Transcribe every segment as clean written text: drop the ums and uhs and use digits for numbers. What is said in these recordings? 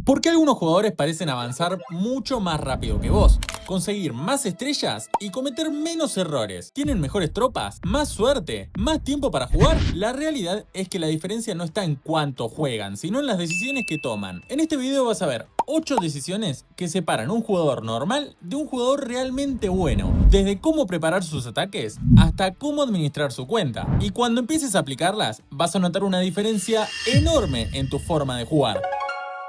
¿Por qué algunos jugadores parecen avanzar mucho más rápido que vos? Conseguir más estrellas y cometer menos errores. ¿Tienen mejores tropas? ¿Más suerte? ¿Más tiempo para jugar? La realidad es que la diferencia no está en cuánto juegan, sino en las decisiones que toman. En este video vas a ver 8 decisiones que separan un jugador normal de un jugador realmente bueno. Desde cómo preparar sus ataques hasta cómo administrar su cuenta. Y cuando empieces a aplicarlas, vas a notar una diferencia enorme en tu forma de jugar.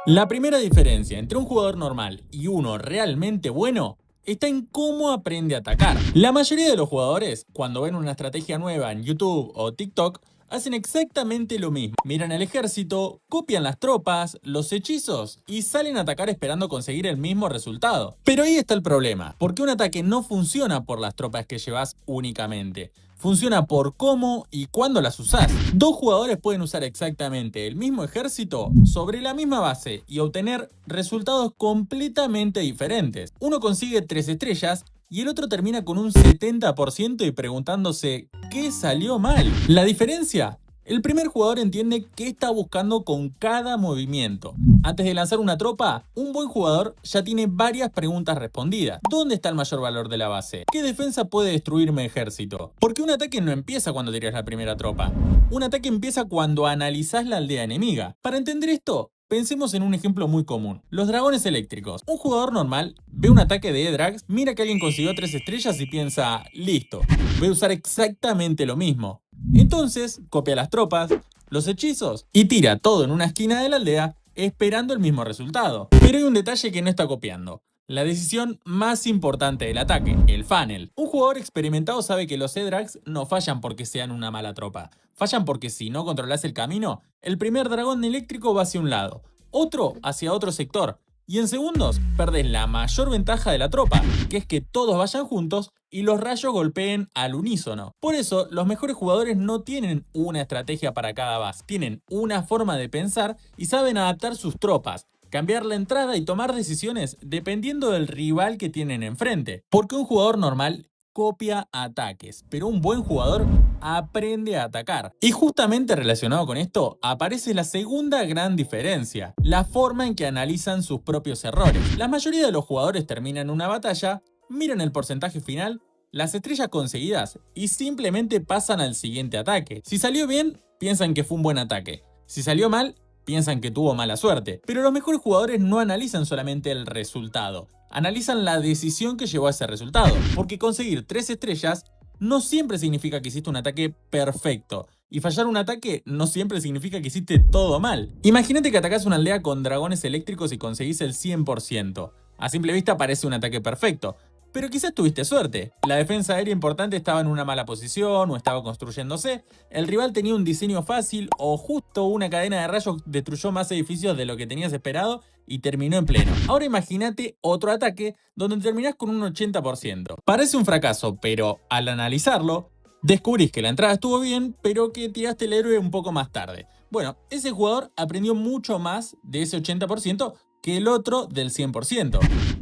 La primera diferencia entre un jugador normal y uno realmente bueno está en cómo aprende a atacar. La mayoría de los jugadores, cuando ven una estrategia nueva en YouTube o TikTok, hacen exactamente lo mismo. Miran el ejército, copian las tropas, los hechizos y salen a atacar esperando conseguir el mismo resultado. Pero ahí está el problema, porque un ataque no funciona por las tropas que llevas únicamente. Funciona por cómo y cuándo las usás. Dos jugadores pueden usar exactamente el mismo ejército sobre la misma base y obtener resultados completamente diferentes. Uno consigue 3 estrellas y el otro termina con un 70% y preguntándose ¿qué salió mal? La diferencia: el primer jugador entiende qué está buscando con cada movimiento. Antes de lanzar una tropa, un buen jugador ya tiene varias preguntas respondidas. ¿Dónde está el mayor valor de la base? ¿Qué defensa puede destruir mi ejército? Porque un ataque no empieza cuando tiras la primera tropa. Un ataque empieza cuando analizás la aldea enemiga. Para entender esto, pensemos en un ejemplo muy común: los dragones eléctricos. Un jugador normal ve un ataque de E-Drags, mira que alguien consiguió 3 estrellas y piensa, listo, voy a usar exactamente lo mismo. Entonces, copia las tropas, los hechizos y tira todo en una esquina de la aldea esperando el mismo resultado. Pero hay un detalle que no está copiando: la decisión más importante del ataque, el funnel. Un jugador experimentado sabe que los E-Drags no fallan porque sean una mala tropa. Fallan porque si no controlas el camino, el primer dragón eléctrico va hacia un lado, otro hacia otro sector, y en segundos perdés la mayor ventaja de la tropa, que es que todos vayan juntos y los rayos golpeen al unísono. Por eso, los mejores jugadores no tienen una estrategia para cada base, tienen una forma de pensar y saben adaptar sus tropas, cambiar la entrada y tomar decisiones dependiendo del rival que tienen enfrente. Porque un jugador normal copia ataques, pero un buen jugador aprende a atacar. Y justamente relacionado con esto, aparece la segunda gran diferencia: la forma en que analizan sus propios errores. La mayoría de los jugadores terminan una batalla, miran el porcentaje final, las estrellas conseguidas y simplemente pasan al siguiente ataque. Si salió bien, piensan que fue un buen ataque. Si salió mal, piensan que tuvo mala suerte. Pero los mejores jugadores no analizan solamente el resultado, analizan la decisión que llevó a ese resultado. Porque conseguir 3 estrellas no siempre significa que hiciste un ataque perfecto. Y fallar un ataque no siempre significa que hiciste todo mal. Imagínate que atacás una aldea con dragones eléctricos y conseguís el 100%. A simple vista parece un ataque perfecto, pero quizás tuviste suerte. La defensa aérea importante estaba en una mala posición o estaba construyéndose, el rival tenía un diseño fácil o justo una cadena de rayos destruyó más edificios de lo que tenías esperado y terminó en pleno. Ahora imagínate otro ataque donde terminás con un 80%. Parece un fracaso, pero al analizarlo, descubrís que la entrada estuvo bien, pero que tiraste el héroe un poco más tarde. Bueno, ese jugador aprendió mucho más de ese 80% que el otro del 100%.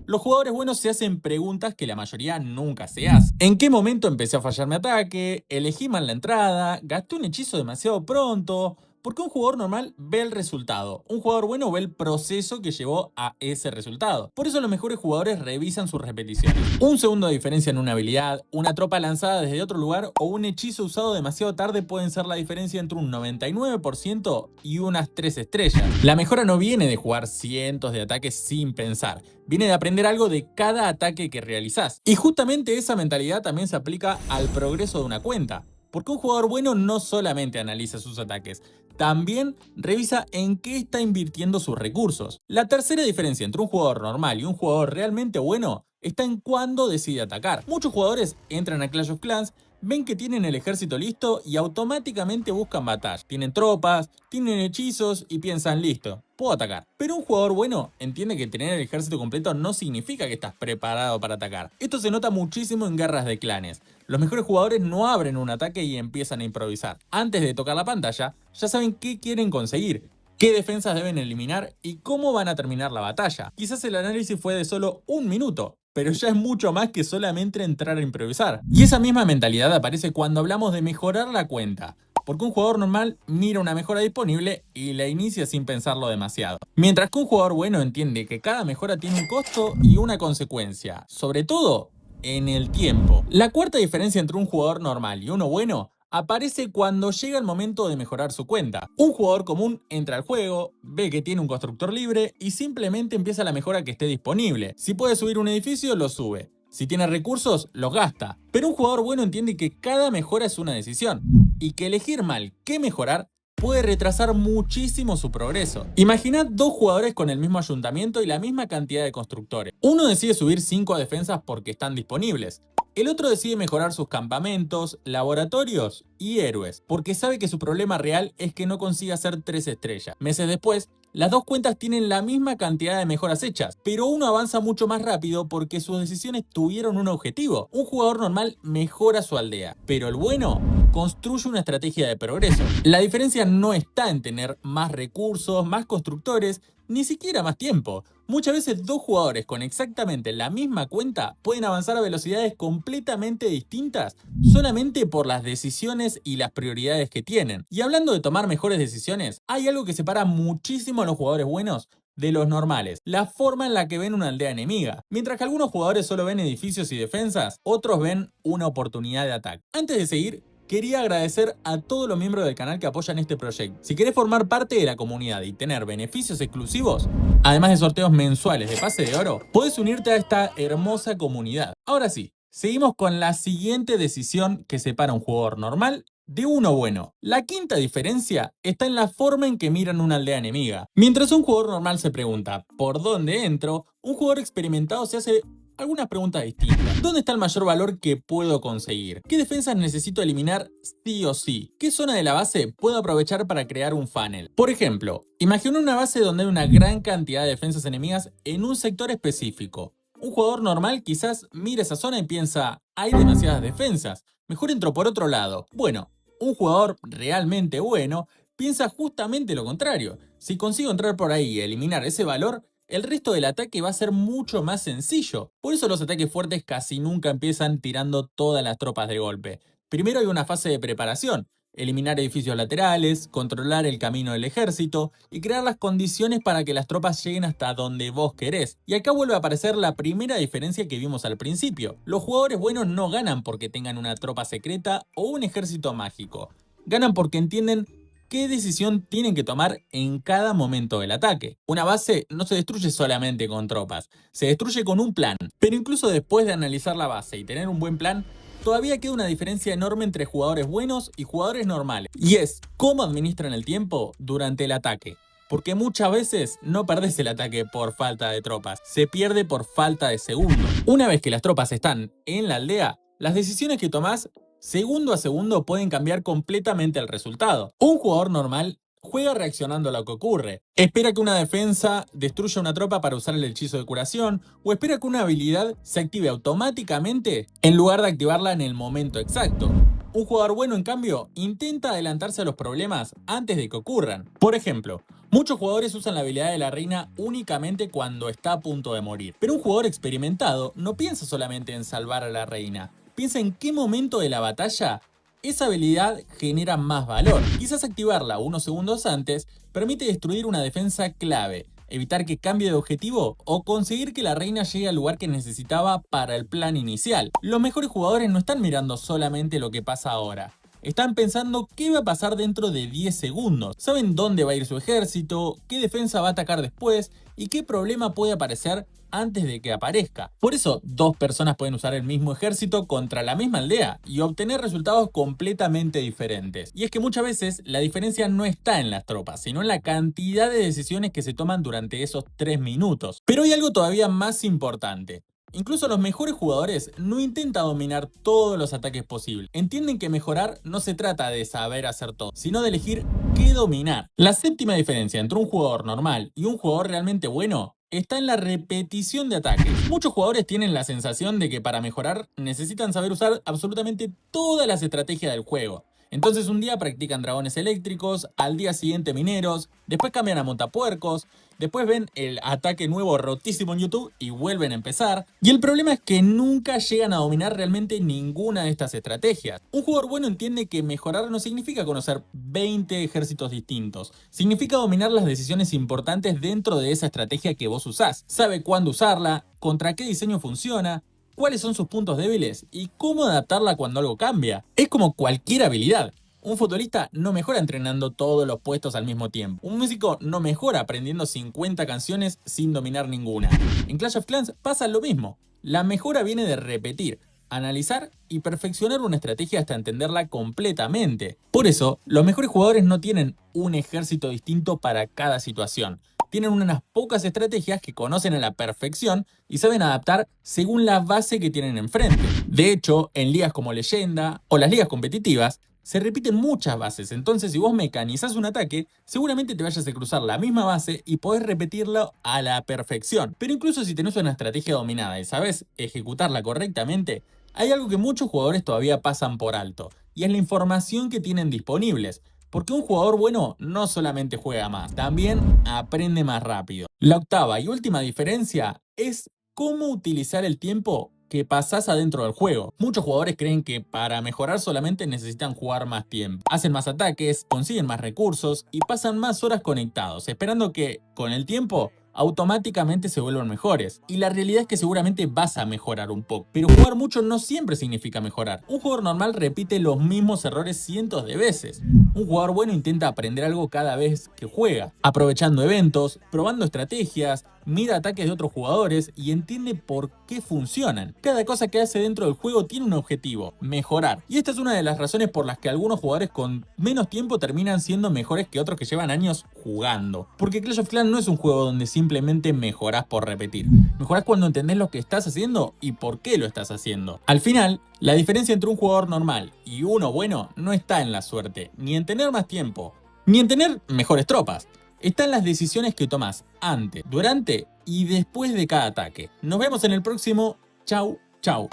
Los jugadores buenos se hacen preguntas que la mayoría nunca se hace. ¿En qué momento empecé a fallar mi ataque? ¿Elegí mal la entrada? ¿Gasté un hechizo demasiado pronto? Porque un jugador normal ve el resultado, un jugador bueno ve el proceso que llevó a ese resultado. Por eso los mejores jugadores revisan sus repeticiones. Un segundo de diferencia en una habilidad, una tropa lanzada desde otro lugar o un hechizo usado demasiado tarde pueden ser la diferencia entre un 99% y unas 3 estrellas. La mejora no viene de jugar cientos de ataques sin pensar, viene de aprender algo de cada ataque que realizás. Y justamente esa mentalidad también se aplica al progreso de una cuenta. Porque un jugador bueno no solamente analiza sus ataques, también revisa en qué está invirtiendo sus recursos. La tercera diferencia entre un jugador normal y un jugador realmente bueno está en cuándo decide atacar. Muchos jugadores entran a Clash of Clans, ven que tienen el ejército listo y automáticamente buscan batalla. Tienen tropas, tienen hechizos y piensan, listo, puedo atacar. Pero un jugador bueno entiende que tener el ejército completo no significa que estás preparado para atacar. Esto se nota muchísimo en guerras de clanes. Los mejores jugadores no abren un ataque y empiezan a improvisar. Antes de tocar la pantalla, ya saben qué quieren conseguir, qué defensas deben eliminar y cómo van a terminar la batalla. Quizás el análisis fue de solo un minuto, pero ya es mucho más que solamente entrar a improvisar. Y esa misma mentalidad aparece cuando hablamos de mejorar la cuenta. porque un jugador normal mira una mejora disponible y la inicia sin pensarlo demasiado. Mientras que un jugador bueno entiende que cada mejora tiene un costo y una consecuencia, sobre todo en el tiempo. La cuarta diferencia entre un jugador normal y uno bueno aparece cuando llega el momento de mejorar su cuenta. Un jugador común entra al juego, ve que tiene un constructor libre y simplemente empieza la mejora que esté disponible. Si puede subir un edificio, lo sube. Si tiene recursos, los gasta. Pero un jugador bueno entiende que cada mejora es una decisión y que elegir mal qué mejorar puede retrasar muchísimo su progreso. Imaginad dos jugadores con el mismo ayuntamiento y la misma cantidad de constructores. Uno decide subir 5 defensas porque están disponibles. El otro decide mejorar sus campamentos, laboratorios y héroes, porque sabe que su problema real es que no consigue hacer 3 estrellas. Meses después, las dos cuentas tienen la misma cantidad de mejoras hechas, pero uno avanza mucho más rápido porque sus decisiones tuvieron un objetivo. Un jugador normal mejora su aldea, pero el bueno construye una estrategia de progreso. La diferencia no está en tener más recursos, más constructores, ni siquiera más tiempo. Muchas veces dos jugadores con exactamente la misma cuenta pueden avanzar a velocidades completamente distintas solamente por las decisiones y las prioridades que tienen. Y hablando de tomar mejores decisiones, hay algo que separa muchísimo a los jugadores buenos de los normales, la forma en la que ven una aldea enemiga. Mientras que algunos jugadores solo ven edificios y defensas, otros ven una oportunidad de ataque. Antes de seguir, quería agradecer a todos los miembros del canal que apoyan este proyecto. Si querés formar parte de la comunidad y tener beneficios exclusivos, además de sorteos mensuales de pase de oro, podés unirte a esta hermosa comunidad. Ahora sí, seguimos con la siguiente decisión que separa a un jugador normal de uno bueno. La quinta diferencia está en la forma en que miran una aldea enemiga. Mientras un jugador normal se pregunta ¿por dónde entro?, un jugador experimentado se hace algunas preguntas distintas. ¿Dónde está el mayor valor que puedo conseguir? ¿Qué defensas necesito eliminar sí o sí? ¿Qué zona de la base puedo aprovechar para crear un funnel? Por ejemplo, imagina una base donde hay una gran cantidad de defensas enemigas en un sector específico. Un jugador normal quizás mire esa zona y piensa, hay demasiadas defensas, mejor entro por otro lado. Bueno, un jugador realmente bueno piensa justamente lo contrario. Si consigo entrar por ahí y eliminar ese valor, el resto del ataque va a ser mucho más sencillo. Por eso los ataques fuertes casi nunca empiezan tirando todas las tropas de golpe. Primero hay una fase de preparación, eliminar edificios laterales, controlar el camino del ejército y crear las condiciones para que las tropas lleguen hasta donde vos querés. Y acá vuelve a aparecer la primera diferencia que vimos al principio. Los jugadores buenos no ganan porque tengan una tropa secreta o un ejército mágico. Ganan porque entienden qué decisión tienen que tomar en cada momento del ataque. Una base no se destruye solamente con tropas, se destruye con un plan. Pero incluso después de analizar la base y tener un buen plan, todavía queda una diferencia enorme entre jugadores buenos y jugadores normales. Y es cómo administran el tiempo durante el ataque. Porque muchas veces no perdés el ataque por falta de tropas, se pierde por falta de segundos. Una vez que las tropas están en la aldea, las decisiones que tomás segundo a segundo pueden cambiar completamente el resultado. Un jugador normal juega reaccionando a lo que ocurre. Espera que una defensa destruya una tropa para usar el hechizo de curación, o espera que una habilidad se active automáticamente en lugar de activarla en el momento exacto. Un jugador bueno, en cambio, intenta adelantarse a los problemas antes de que ocurran. Por ejemplo, muchos jugadores usan la habilidad de la reina únicamente cuando está a punto de morir. Pero un jugador experimentado no piensa solamente en salvar a la reina. Piensa en qué momento de la batalla esa habilidad genera más valor. Quizás activarla unos segundos antes permite destruir una defensa clave, evitar que cambie de objetivo o conseguir que la reina llegue al lugar que necesitaba para el plan inicial. Los mejores jugadores no están mirando solamente lo que pasa ahora. Están pensando qué va a pasar dentro de 10 segundos. Saben dónde va a ir su ejército, qué defensa va a atacar después y qué problema puede aparecer antes de que aparezca. Por eso, dos personas pueden usar el mismo ejército contra la misma aldea y obtener resultados completamente diferentes. Y es que muchas veces la diferencia no está en las tropas, sino en la cantidad de decisiones que se toman durante esos 3 minutos. Pero hay algo todavía más importante. Incluso los mejores jugadores no intentan dominar todos los ataques posibles. Entienden que mejorar no se trata de saber hacer todo, sino de elegir qué dominar. La séptima diferencia entre un jugador normal y un jugador realmente bueno está en la repetición de ataques. Muchos jugadores tienen la sensación de que para mejorar necesitan saber usar absolutamente todas las estrategias del juego. Entonces un día practican dragones eléctricos, al día siguiente mineros, después cambian a montapuercos, después ven el ataque nuevo rotísimo en YouTube y vuelven a empezar. Y el problema es que nunca llegan a dominar realmente ninguna de estas estrategias. Un jugador bueno entiende que mejorar no significa conocer 20 ejércitos distintos. Significa dominar las decisiones importantes dentro de esa estrategia que vos usás. Sabe cuándo usarla, contra qué diseño funciona, cuáles son sus puntos débiles y cómo adaptarla cuando algo cambia. Es como cualquier habilidad. Un futbolista no mejora entrenando todos los puestos al mismo tiempo. Un músico no mejora aprendiendo 50 canciones sin dominar ninguna. En Clash of Clans pasa lo mismo. La mejora viene de repetir, analizar y perfeccionar una estrategia hasta entenderla completamente. Por eso, los mejores jugadores no tienen un ejército distinto para cada situación. Tienen unas pocas estrategias que conocen a la perfección y saben adaptar según la base que tienen enfrente. De hecho, en ligas como Leyenda o las ligas competitivas, se repiten muchas bases, entonces si vos mecanizás un ataque, seguramente te vayas a cruzar la misma base y podés repetirlo a la perfección. Pero incluso si tenés una estrategia dominada y sabés ejecutarla correctamente, hay algo que muchos jugadores todavía pasan por alto, y es la información que tienen disponibles. Porque un jugador bueno no solamente juega más, también aprende más rápido. La octava y última diferencia es cómo utilizar el tiempo que pasás adentro del juego. Muchos jugadores creen que para mejorar solamente necesitan jugar más tiempo. Hacen más ataques, consiguen más recursos y pasan más horas conectados, esperando que, con el tiempo, automáticamente se vuelvan mejores. Y la realidad es que seguramente vas a mejorar un poco. Pero jugar mucho no siempre significa mejorar. Un jugador normal repite los mismos errores cientos de veces. Un jugador bueno intenta aprender algo cada vez que juega, aprovechando eventos, probando estrategias, mira ataques de otros jugadores y entiende por qué funcionan. Cada cosa que hace dentro del juego tiene un objetivo, mejorar. Y esta es una de las razones por las que algunos jugadores con menos tiempo terminan siendo mejores que otros que llevan años jugando. Porque Clash of Clans no es un juego donde simplemente mejorás por repetir. Mejorás cuando entendés lo que estás haciendo y por qué lo estás haciendo. Al final, la diferencia entre un jugador normal y uno bueno no está en la suerte, ni en tener más tiempo, ni en tener mejores tropas. Está en las decisiones que tomás antes, durante y después de cada ataque. Nos vemos en el próximo. Chau, chau.